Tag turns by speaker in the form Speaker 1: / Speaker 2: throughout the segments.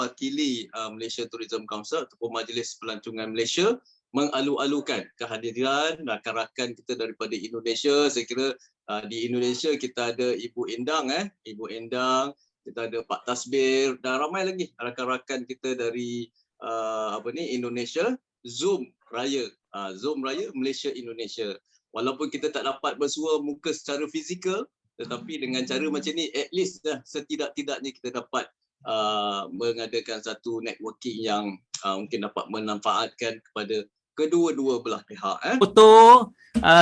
Speaker 1: mewakili Malaysia Tourism Council ataupun Majlis Pelancongan Malaysia mengalu-alukan kehadiran rakan-rakan kita daripada Indonesia. Saya kira di Indonesia kita ada Ibu Endang, kita ada Pak Tasbir dan ramai lagi rakan-rakan kita dari Indonesia. Zoom Raya Malaysia Indonesia. Walaupun kita tak dapat bersua muka secara fizikal, tetapi dengan cara macam ni at least setidak-tidaknya kita dapat mengadakan satu networking yang mungkin dapat memanfaatkan kepada kedua-dua belah pihak.
Speaker 2: Foto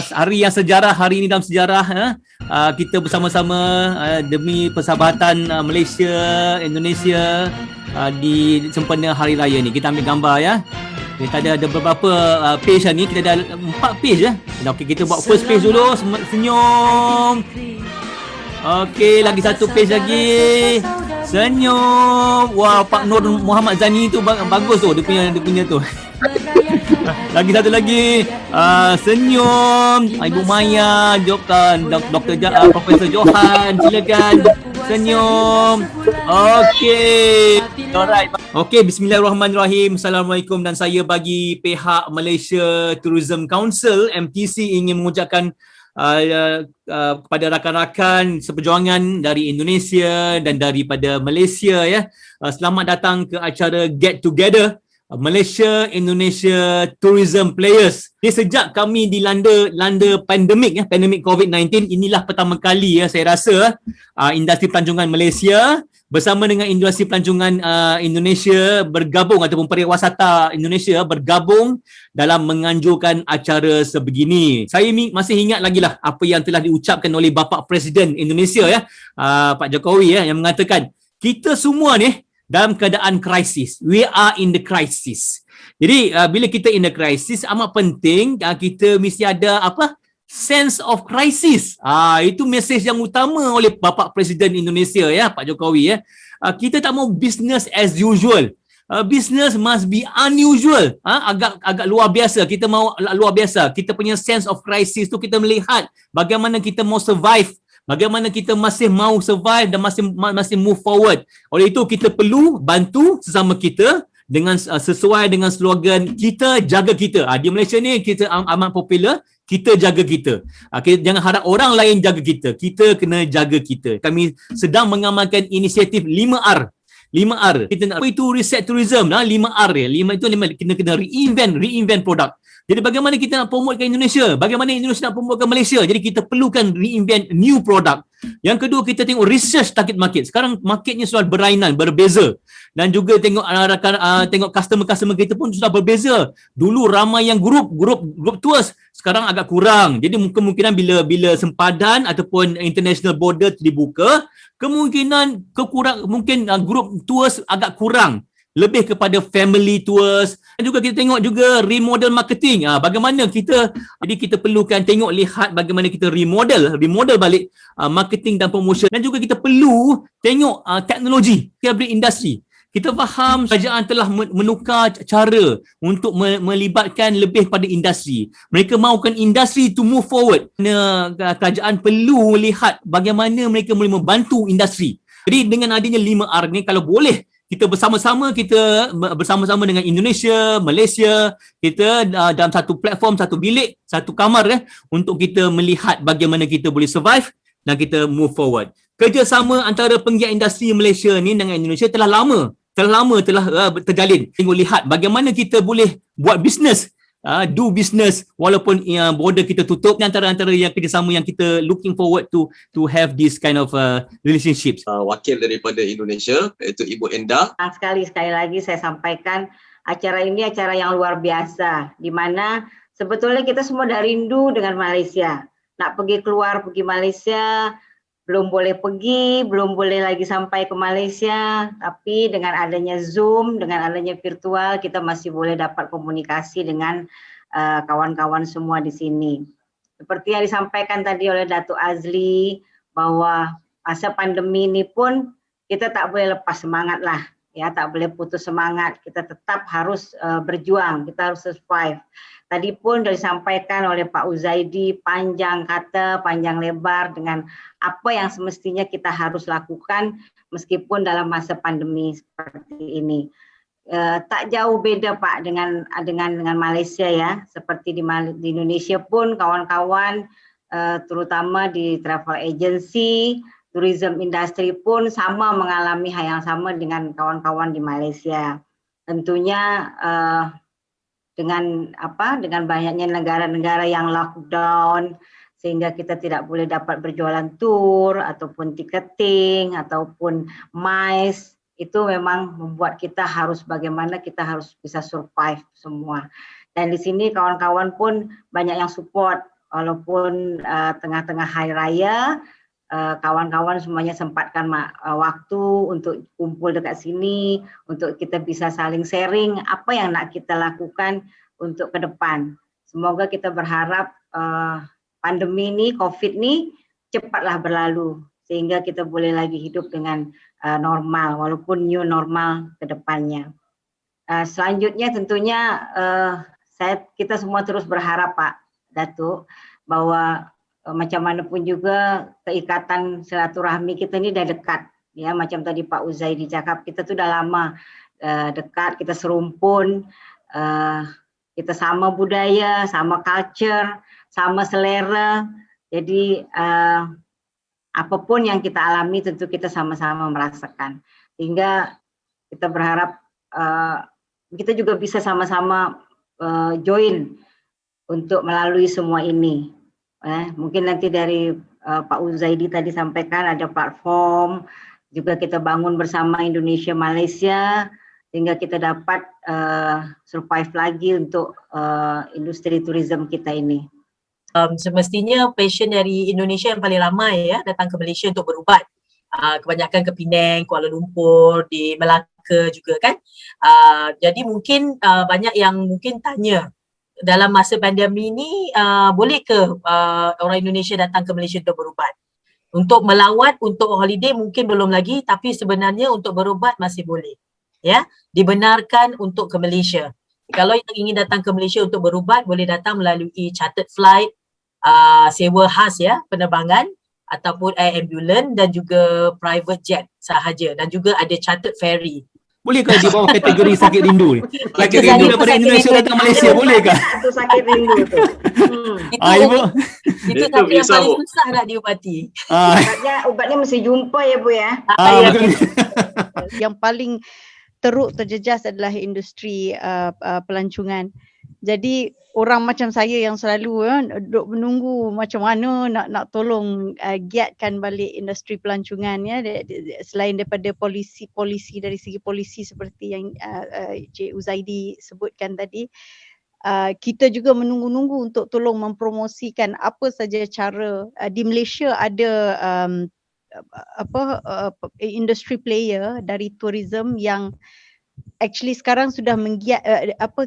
Speaker 2: hari yang sejarah, hari ini dalam sejarah, kita bersama-sama demi persahabatan Malaysia, Indonesia di sempena hari raya ni. Kita ambil gambar ya. Kita ada beberapa page ni, kita ada 4 page ya. Okey, kita buat first page dulu, senyum. Okey, lagi satu page lagi. Senyum. Wah, Pak Nur Muhammad Zani tu bagus tu, dia punya tu. Lagi satu lagi. Senyum. Ibu Maya, Profesor Johan, silakan. Senyum. Okey. Alright. Okey, bismillahirrahmanirrahim. Assalamualaikum, dan saya bagi pihak Malaysia Tourism Council MTC ingin mengucapkan kepada rakan-rakan seperjuangan dari Indonesia dan daripada Malaysia ya. Selamat datang ke acara Get Together Malaysia Indonesia Tourism Players. Ini sejak kami dilanda pandemik COVID-19, inilah pertama kali ya saya rasa industri pelancongan Malaysia bersama dengan industri pelancongan Indonesia bergabung ataupun pariwisata Indonesia bergabung dalam menganjurkan acara sebegini. Saya masih ingat lagi lah apa yang telah diucapkan oleh Bapa Presiden Indonesia ya, Pak Jokowi ya, yang mengatakan kita semua ni dalam keadaan krisis. We are in the crisis. Jadi bila kita in the crisis, amat penting kita mesti ada sense of crisis. Itu mesej yang utama oleh Bapa Presiden Indonesia ya, Pak Jokowi ya. Kita tak mau business as usual. Business must be unusual. Agak luar biasa. Kita mau luar biasa. Kita punya sense of crisis tu kita melihat bagaimana kita mau survive. Bagaimana kita masih mau survive dan masih move forward. Oleh itu kita perlu bantu sesama kita dengan sesuai dengan slogan kita jaga kita. Di Malaysia ni kita amat popular, kita jaga kita. Jangan harap orang lain jaga kita. Kita kena jaga kita. Kami sedang mengamalkan inisiatif 5R. 5R. Kita nak apa itu reset tourism 5R ya. 5 itu kena reinvent produk. Jadi bagaimana kita nak promote ke Indonesia? Bagaimana Indonesia nak promote ke Malaysia? Jadi kita perlukan reinvent new product. Yang kedua, kita tengok research target market. Sekarang marketnya sudah berlainan, berbeza. Dan juga tengok tengok customer kita pun sudah berbeza. Dulu ramai yang grup tours, sekarang agak kurang. Jadi kemungkinan bila sempadan ataupun international border dibuka, kemungkinan mungkin grup tours agak kurang. Lebih kepada family tours. Dan juga kita tengok juga remodel marketing. Bagaimana kita perlukan lihat bagaimana kita remodel balik marketing dan promotion. Dan juga kita perlu tengok teknologi every industry. Kita faham kerajaan telah menukar cara untuk melibatkan lebih pada industri. Mereka mahukan industri to move forward. Kerajaan perlu lihat bagaimana mereka boleh membantu industri. Jadi dengan adanya 5R ni, kalau boleh kita bersama-sama dengan Indonesia, Malaysia, kita dalam satu platform, satu bilik, satu kamar untuk kita melihat bagaimana kita boleh survive dan kita move forward. Kerjasama antara penggiat industri Malaysia ni dengan Indonesia telah lama terjalin. Tengok lihat bagaimana kita boleh buat bisnes, do business walaupun border kita tutup. Antara yang kerjasama yang kita looking forward to have this kind of relationships.
Speaker 1: Wakil daripada Indonesia iaitu Ibu Endang.
Speaker 3: Sekali lagi saya sampaikan acara ini acara yang luar biasa, di mana sebetulnya kita semua dah rindu dengan Malaysia. Nak pergi Malaysia, belum boleh pergi, belum boleh lagi sampai ke Malaysia, tapi dengan adanya Zoom, dengan adanya virtual, kita masih boleh dapat komunikasi dengan kawan-kawan semua di sini. Seperti yang disampaikan tadi oleh Datuk Azli, bahwa masa pandemi ini pun kita tak boleh lepas semangat lah. ya, tak boleh putus semangat. Kita tetap harus berjuang, kita harus survive. Tadi pun disampaikan oleh Pak Uzaidi panjang kata, panjang lebar dengan apa yang semestinya kita harus lakukan meskipun dalam masa pandemi seperti ini. Tak jauh beda Pak dengan Malaysia ya. Seperti di Indonesia pun kawan-kawan terutama di travel agency, tourism industry pun sama mengalami hal yang sama dengan kawan-kawan di Malaysia. Tentunya dengan banyaknya negara-negara yang lockdown sehingga kita tidak boleh dapat berjualan tour ataupun tiketing ataupun MICE, itu memang membuat kita harus kita harus bisa survive semua. Dan di sini kawan-kawan pun banyak yang support walaupun tengah-tengah hari raya, kawan-kawan semuanya sempatkan waktu untuk kumpul dekat sini, untuk kita bisa saling sharing apa yang nak kita lakukan untuk ke depan. Semoga kita berharap pandemi ini, COVID ini cepatlah berlalu sehingga kita boleh lagi hidup dengan normal walaupun new normal ke depannya. Selanjutnya tentunya kita semua terus berharap Pak Datuk bahwa macam mana pun juga keikatan silaturahmi kita ni dah dekat ya, macam tadi Pak Uzaidi cakap, kita tu dah lama dekat, kita serumpun, kita sama budaya, sama culture, sama selera. Jadi apapun yang kita alami tentu kita sama-sama merasakan, sehingga kita berharap kita juga bisa sama-sama join untuk melalui semua ini. Mungkin nanti dari Pak Uzaidi tadi sampaikan ada platform juga kita bangun bersama Indonesia Malaysia sehingga kita dapat survive lagi untuk industri tourism kita ini.
Speaker 4: Semestinya passion dari Indonesia yang paling ramai ya datang ke Malaysia untuk berubat. Kebanyakan ke Penang, Kuala Lumpur, di Melaka juga kan. Jadi mungkin banyak yang mungkin tanya, dalam masa pandemi ni boleh ke orang Indonesia datang ke Malaysia untuk berubat? Untuk melawat, untuk holiday mungkin belum lagi, tapi sebenarnya untuk berubat masih boleh. Ya, dibenarkan untuk ke Malaysia. Kalau yang ingin datang ke Malaysia untuk berubat boleh datang melalui chartered flight, sewa khas ya, penerbangan ataupun air ambulans dan juga private jet sahaja, dan juga ada chartered ferry.
Speaker 2: Bolehkah di bawah kategori sakit rindu ni? Sakit rindu daripada Indonesia datang Malaysia, bolehkah?
Speaker 3: Itu sakit rindu tu.
Speaker 4: Itu sakit yang paling susah nak diubati.
Speaker 3: Ubatnya mesti jumpa ya Bu ya.
Speaker 5: Yang paling teruk terjejas adalah industri pelancongan. Jadi orang macam saya yang selalu duduk menunggu macam mana nak tolong giatkan balik industri pelancongan ya, selain daripada polisi dari segi polisi seperti yang Cik Uzaidi sebutkan tadi, kita juga menunggu-nunggu untuk tolong mempromosikan apa saja cara. Di Malaysia ada industry player dari tourism yang actually sekarang sudah menggiat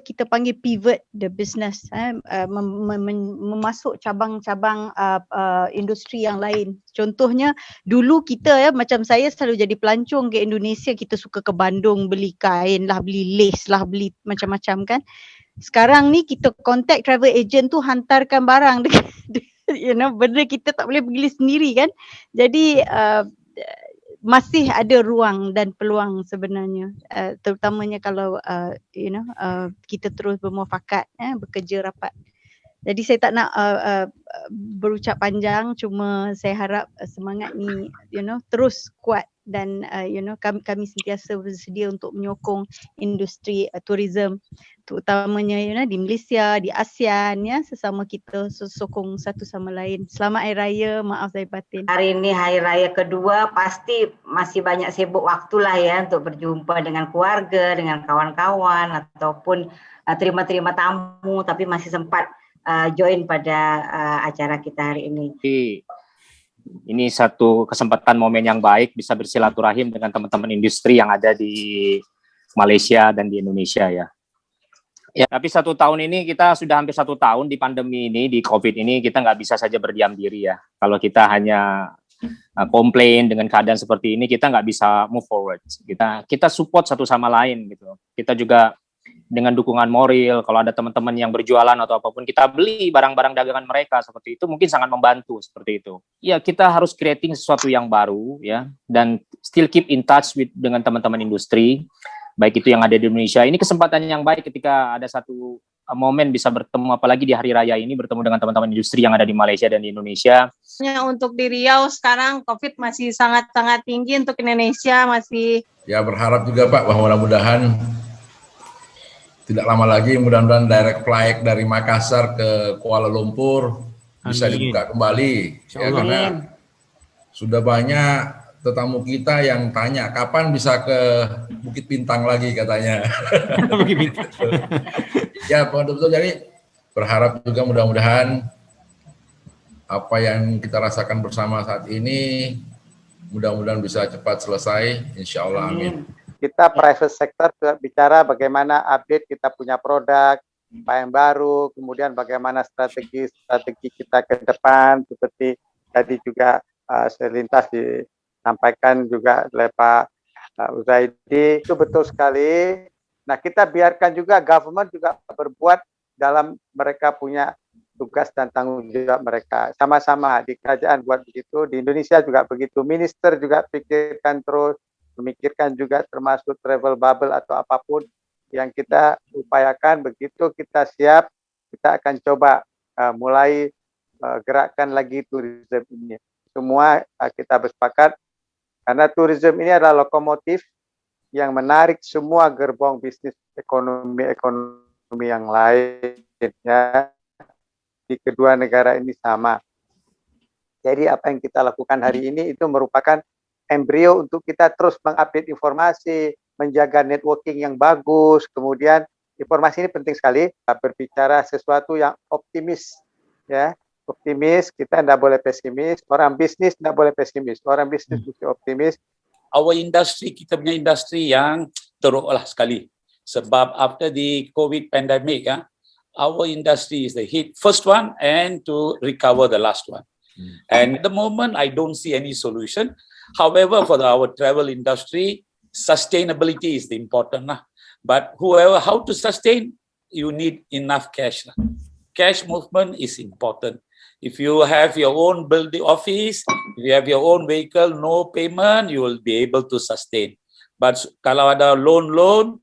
Speaker 5: kita panggil pivot the business, memasuk cabang-cabang industri yang lain. Contohnya dulu kita macam saya selalu jadi pelancong ke Indonesia, kita suka ke Bandung beli kain lah, beli lace lah, beli macam-macam kan. Sekarang ni kita contact travel agent tu hantarkan barang benda kita tak boleh beli sendiri kan. Jadi masih ada ruang dan peluang sebenarnya, terutamanya kalau kita terus bermuafakat, bekerja rapat. Jadi saya tak nak berucap panjang, cuma saya harap semangat ni terus kuat dan kami sentiasa bersedia untuk menyokong industri tourism, terutamanya di Malaysia, di ASEAN ya, sesama kita sokong satu sama lain. Selamat Hari Raya, maaf saya batin.
Speaker 3: Hari ini Hari Raya kedua, pasti masih banyak sibuk waktulah ya untuk berjumpa dengan keluarga, dengan kawan-kawan ataupun terima-terima tamu, tapi masih sempat join pada acara kita hari ini.
Speaker 6: Ini satu kesempatan momen yang baik bisa bersilaturahim dengan teman-teman industri yang ada di Malaysia dan di Indonesia ya. Ya, tapi 1 tahun ini kita sudah hampir 1 tahun di pandemi ini, di COVID ini, kita nggak bisa saja berdiam diri ya. Kalau kita hanya komplain dengan keadaan seperti ini, kita nggak bisa move forward. Kita support satu sama lain gitu. Kita juga dengan dukungan moral, kalau ada teman-teman yang berjualan atau apapun, kita beli barang-barang dagangan mereka seperti itu, mungkin sangat membantu seperti itu. Ya, kita harus creating sesuatu yang baru ya, dan still keep in touch dengan teman-teman industri, baik itu yang ada di Indonesia. Ini kesempatan yang baik ketika ada satu momen bisa bertemu, apalagi di hari raya ini, bertemu dengan teman-teman industri yang ada di Malaysia dan di Indonesia.
Speaker 7: Untuk di Riau sekarang COVID masih sangat-sangat tinggi, untuk Indonesia masih. Ya, berharap juga Pak bahwa mudah-mudahan tidak lama lagi, mudah-mudahan direct flight dari Makassar ke Kuala Lumpur bisa dibuka kembali. Ya, karena sudah banyak tetamu kita yang tanya kapan bisa ke Bukit Bintang lagi katanya. Bukit Bintang. Ya, betul-betul. Jadi berharap juga mudah-mudahan apa yang kita rasakan bersama saat ini mudah-mudahan bisa cepat selesai. Insya Allah, amin.
Speaker 8: Kita private sector bicara bagaimana update kita punya produk, apa yang baru, kemudian bagaimana strategi kita ke depan, seperti tadi juga selintas disampaikan juga oleh Pak Uzaidi, itu betul sekali. Nah, kita biarkan juga government juga berbuat dalam mereka punya tugas dan tanggung jawab mereka. Sama-sama di kerajaan buat begitu, di Indonesia juga begitu, minister juga pikirkan terus, memikirkan juga termasuk travel bubble atau apapun yang kita upayakan. Begitu kita siap, kita akan coba mulai gerakkan lagi tourism ini. Semua kita bersepakat karena tourism ini adalah lokomotif yang menarik semua gerbong bisnis ekonomi yang lainnya di kedua negara ini sama. Jadi apa yang kita lakukan hari ini itu merupakan embrio untuk kita terus mengupdate informasi, menjaga networking yang bagus. Kemudian informasi ini penting sekali, berbicara sesuatu yang optimis, ya, optimis. Kita tidak boleh pesimis. Orang bisnis tidak boleh pesimis. Orang bisnis mesti optimis.
Speaker 9: Our industry, kita punya industri yang teruklah sekali. Sebab after the COVID pandemic, our industry is the hit first one and to recover the last one. And at the moment, I don't see any solution. However, for our travel industry, sustainability is the important. But how to sustain, you need enough cash. Cash movement is important. If you have your own building office, if you have your own vehicle, no payment, you will be able to sustain. But kalau ada loan,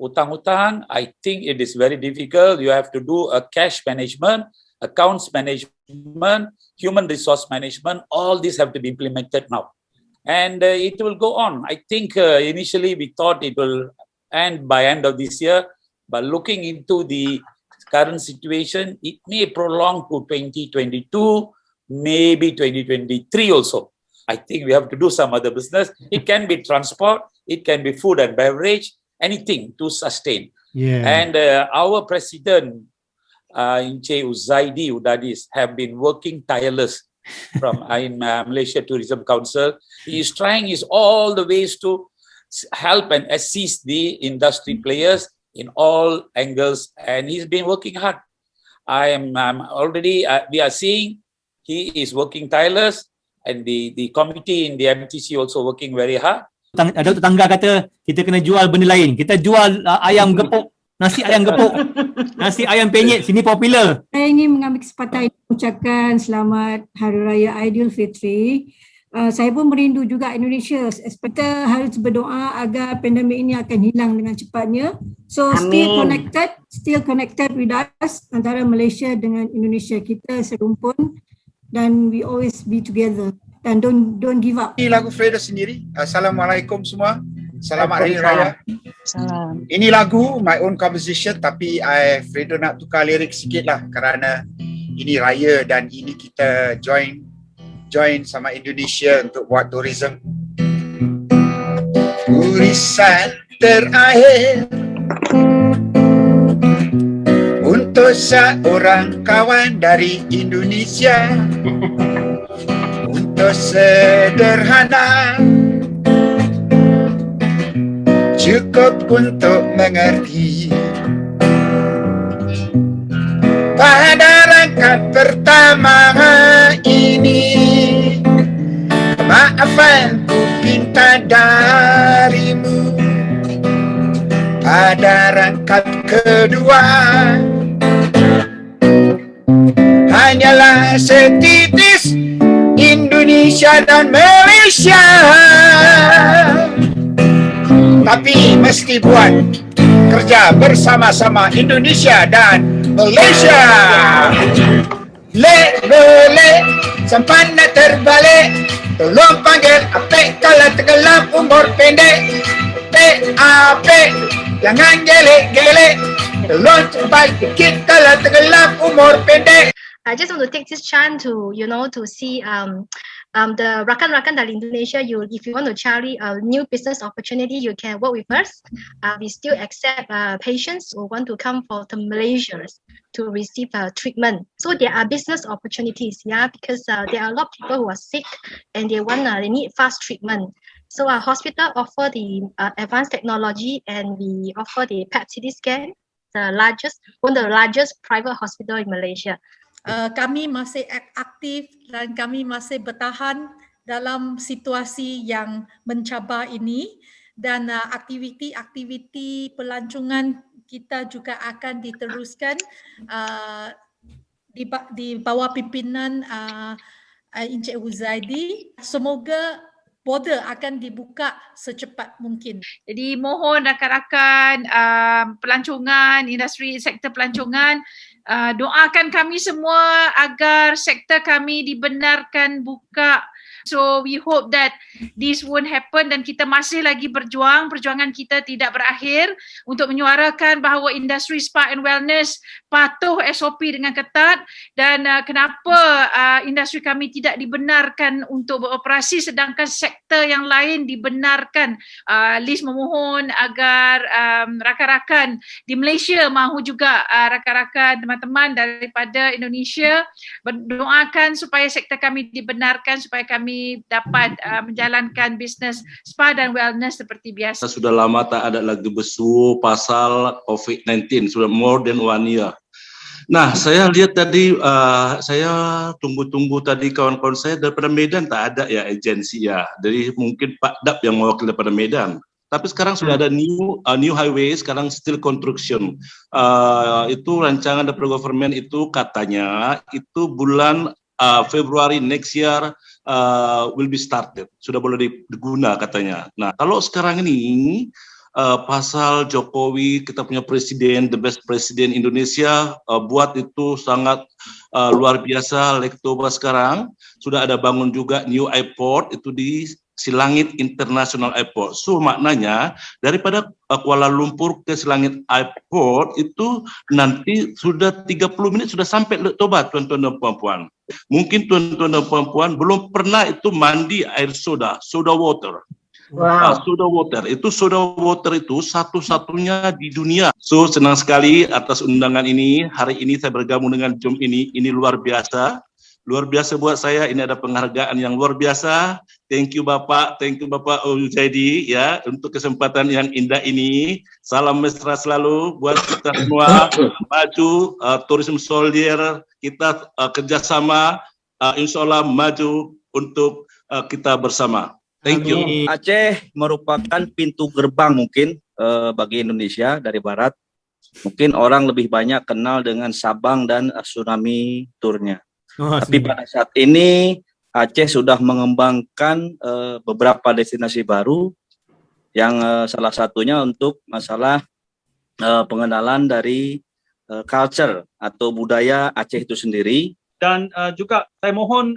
Speaker 9: utang-utang, I think it is very difficult. You have to do a cash management, accounts management, human resource management. All these have to be implemented now. And it will go on. I think initially we thought it will end by end of this year, but looking into the current situation, it may prolong to 2022, maybe 2023 also. I think we have to do some other business. It can be transport, it can be food and beverage, anything to sustain. Yeah. And our president, Encik Uzaidi Udadis, have been working tireless from in Malaysia Tourism Council. He is trying all the ways to help and assist the industry players in all angles, and he's been working hard. I'm already, we are seeing he is working tireless, and the committee in the MTC also working very hard.
Speaker 2: Ada tetangga kata kita kena jual benda lain. Kita jual ayam gepuk, nasi ayam gepuk, nasi ayam penyet, sini popular.
Speaker 10: Saya ingin mengambil kesempatan ini mengucapkan selamat Hari Raya Aidilfitri. Saya pun merindu juga Indonesia. Kita harus berdoa agar pandemik ini akan hilang dengan cepatnya. So Amin. Still connected with us, antara Malaysia dengan Indonesia. Kita serumpun dan we always be together. Dan don't give up.
Speaker 11: Ini lagu Freda sendiri. Assalamualaikum semua. Selamat Hari Raya.
Speaker 10: Salam.
Speaker 11: Ini lagu my own composition, tapi Freda nak tukar lirik sikit lah kerana ini raya dan ini kita join sama Indonesia untuk buat tourism. Tulisan terakhir untuk seorang kawan dari Indonesia, untuk sederhana, cukup untuk mengerti. Pada rangkaian pertama ini Afan ku pinta darimu, pada rangkap kedua hanyalah setitis Indonesia dan Malaysia, tapi mesti buat kerja bersama-sama Indonesia dan Malaysia. Le sampai nak terbalik, tolong panggil apek kalau tenggelam umur pendek. Apek jangan gelek-gelek, tolong cepat dikit kalau tenggelam umur pendek.
Speaker 12: I just want to take this chance to, to see the rakan-rakan dari Indonesia. If you want to cari a new business opportunity, you can work with us. We still accept patients who want to come to Malaysia to receive treatment. So there are business opportunities, because there are a lot of people who are sick and they need fast treatment. So our hospital offer the advanced technology, and we offer the PET CT scan, one of the largest private hospital in Malaysia.
Speaker 13: Kami masih aktif dan kami masih bertahan dalam situasi yang mencabar ini, dan aktiviti-aktiviti pelancongan kita juga akan diteruskan di bawah pimpinan Encik Huzaidi. Semoga border akan dibuka secepat mungkin.
Speaker 14: Jadi mohon rakan-rakan pelancongan, industri sektor pelancongan, doakan kami semua agar sektor kami dibenarkan buka. So we hope that this won't happen, dan kita masih lagi berjuang. Perjuangan kita tidak berakhir untuk menyuarakan bahawa industri spa and wellness patuh SOP dengan ketat, dan kenapa industri kami tidak dibenarkan untuk beroperasi sedangkan sektor yang lain dibenarkan. Liz memohon agar rakan-rakan di Malaysia mahu juga rakan-rakan teman-teman daripada Indonesia berdoakan supaya sektor kami dibenarkan, supaya kami dapat menjalankan bisnes spa dan wellness seperti biasa.
Speaker 15: Sudah lama tak ada lagi bersu pasal COVID-19, sudah more than 1 year. Nah, saya lihat tadi, saya tunggu-tunggu tadi kawan-kawan saya daripada Medan tak ada ya agensi ya. Jadi mungkin Pak Dap yang mewakili daripada Medan. Tapi sekarang sudah ada new highway, sekarang still construction. Itu rancangan dari government itu katanya itu bulan Februari next year will be started. Sudah boleh diguna katanya. Nah, kalau sekarang ini pasal Jokowi, kita punya presiden, the best presiden Indonesia, buat itu sangat luar biasa. Lektoba sekarang sudah ada bangun juga new airport itu di Silangit International Airport. So maknanya daripada Kuala Lumpur ke Silangit Airport itu nanti sudah 30 menit sudah sampai Lektoba, tuan-tuan dan puan-puan. Mungkin tuan-tuan dan puan-puan belum pernah itu mandi air soda water. Wow. Soda water itu satu-satunya di dunia. So senang sekali atas undangan ini. Hari ini saya bergabung dengan Jom ini luar biasa. Luar biasa buat saya, ini ada penghargaan yang luar biasa. Thank you Bapak Huzaidi ya untuk kesempatan yang indah ini. Salam mesra selalu buat kita semua. Maju tourism soldier, kita kerjasama, insya Allah maju untuk kita bersama. Thank you.
Speaker 16: Aceh merupakan pintu gerbang mungkin bagi Indonesia dari barat. Mungkin orang lebih banyak kenal dengan Sabang dan Tsunami Tournya. Tapi pada saat ini Aceh sudah mengembangkan beberapa destinasi baru yang salah satunya untuk masalah pengenalan dari culture atau budaya Aceh itu sendiri.
Speaker 17: Dan juga saya mohon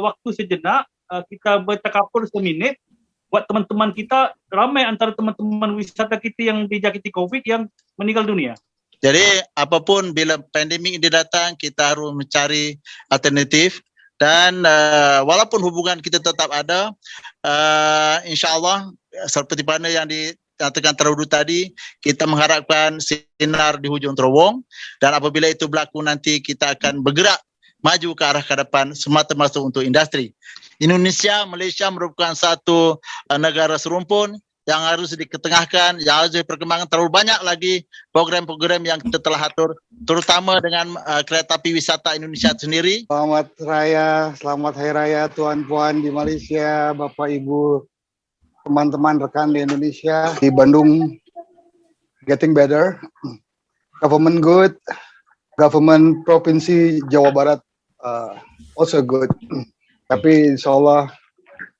Speaker 17: waktu sejenak, kita bertakapur seminit buat teman-teman kita, ramai antara teman-teman wisata kita yang dijangkiti COVID yang meninggal dunia.
Speaker 18: Jadi apapun bila pandemik ini datang, kita harus mencari alternatif, dan walaupun hubungan kita tetap ada, insyaAllah seperti mana yang dikatakan terdahulu tadi, kita mengharapkan sinar di hujung terowong, dan apabila itu berlaku nanti kita akan bergerak maju ke arah ke depan semata-mata untuk industri. Indonesia, Malaysia merupakan satu negara serumpun yang harus diketengahkan, yang harus diperkembangkan. Terlalu banyak lagi program-program yang kita telah atur, terutama dengan kereta api wisata Indonesia sendiri.
Speaker 19: Selamat Hari Raya tuan-puan di Malaysia, Bapak Ibu, teman-teman rekan di Indonesia. Di Bandung getting better, government good, government Provinsi Jawa Barat also good. Tapi insya Allah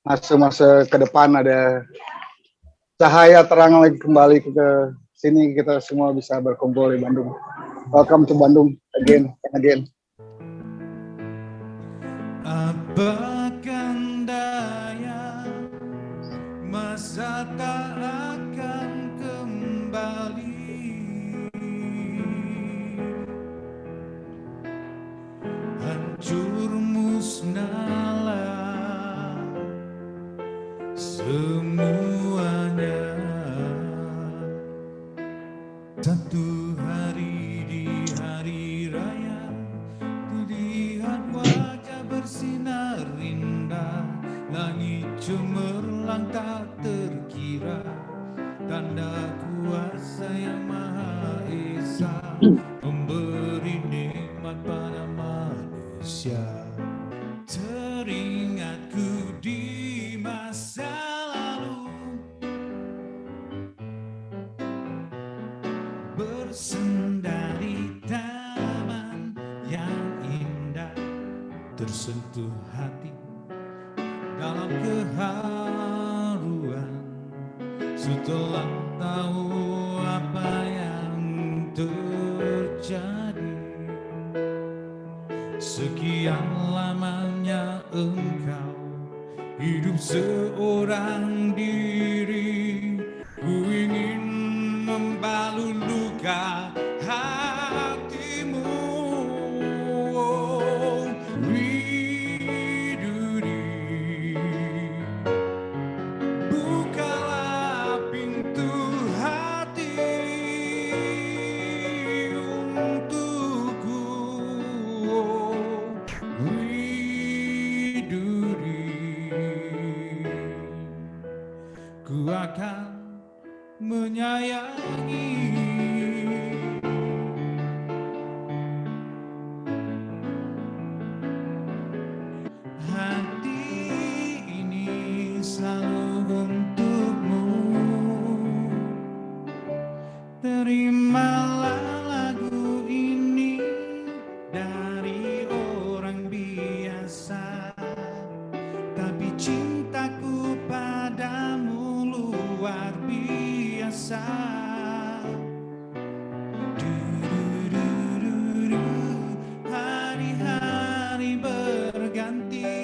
Speaker 19: masa-masa ke depan ada cahaya terang lagi kembali ke sini, kita semua bisa berkumpul di Bandung. Welcome to Bandung again and again.
Speaker 20: Apakan daya, masa tak akan kembali. Hancur musnahlah semuanya. Satu hari di hari raya, dilihat wajah bersinar indah, langit cemerlang tak terkira, tanda kuasa yang Maha Esa memberi nikmat pada manusia. Teringatku di masa lalu, bersenda di taman yang indah, tersentuh hati dalam keharuan setelah tahu apa yang terjadi. Sekian lamanya engkau hidup seorang diri, ku ingin membalut luka hatimu. Widuri, bukalah pintu hati untukku. Widuri, ku akan menyayangi. Hati ini selalu untukmu. Terimalah lagu ini dari orang biasa, tapi cintaku padamu luar biasa. Hari-hari berganti,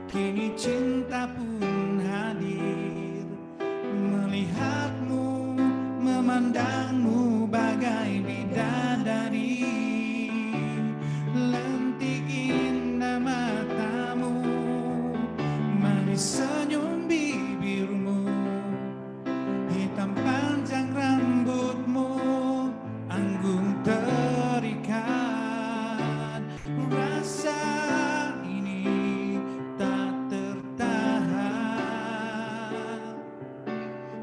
Speaker 20: kini cinta pun hadir, melihatmu, memandangmu bagai bidadari. Lentik indah matamu, manis senyum bibirmu, hitam panjang rambutmu, anggun terikat. Rasa ini tak tertahan.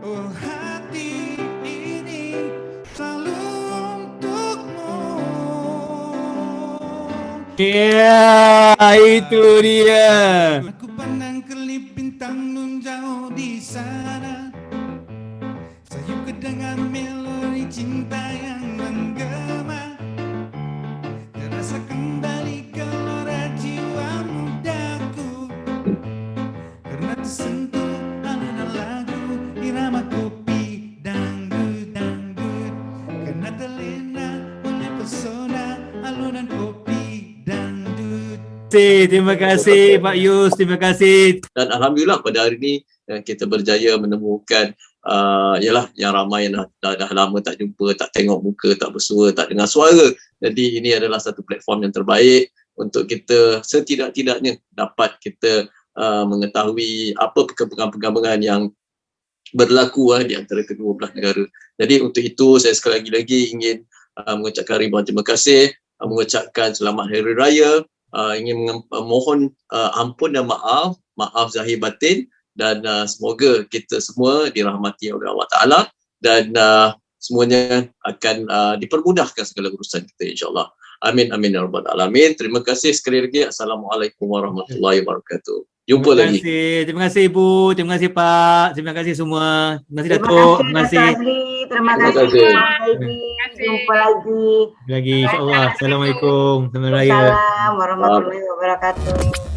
Speaker 20: Oh, hati ini selalu untukmu.
Speaker 2: Ya, itu dia.
Speaker 20: Aku pandang kelip bintang nun jauh di sana, sayup kedengar melodi cinta yang menggema, terasa kembali gelora jiwa mudaku, karena tersentuh alunan lagu irama kopi dangdut, karena terlena oleh pesona alunan kopi dangdut.
Speaker 2: Terima kasih Pak Yus, terima kasih.
Speaker 1: Dan alhamdulillah pada hari ini kita berjaya menemukan ialah yang ramai yang dah lama tak jumpa, tak tengok muka, tak bersua, tak dengar suara. Jadi ini adalah satu platform yang terbaik untuk kita setidak-tidaknya dapat kita mengetahui apa perkembangan-perkembangan yang berlaku di antara kedua belah negara. Jadi untuk itu saya sekali lagi ingin mengucapkan ribuan terima kasih, mengucapkan selamat Hari Raya, ingin mohon ampun dan maaf zahir batin dan semoga kita semua dirahmati oleh Allah Ta'ala dan semuanya akan dipermudahkan segala urusan kita insya-Allah. Amin amin ya rabbal alamin. Terima kasih sekali lagi. Assalamualaikum warahmatullahi wabarakatuh. Jumpa lagi.
Speaker 2: Terima kasih Ibu, terima kasih Pak, terima kasih semua. Terima kasih Datuk, terima kasih.
Speaker 3: Terima kasih. Jumpa lagi.
Speaker 2: Insya-Allah. Assalamualaikum. Selamat Raya.
Speaker 3: Assalamualaikum warahmatullahi wabarakatuh.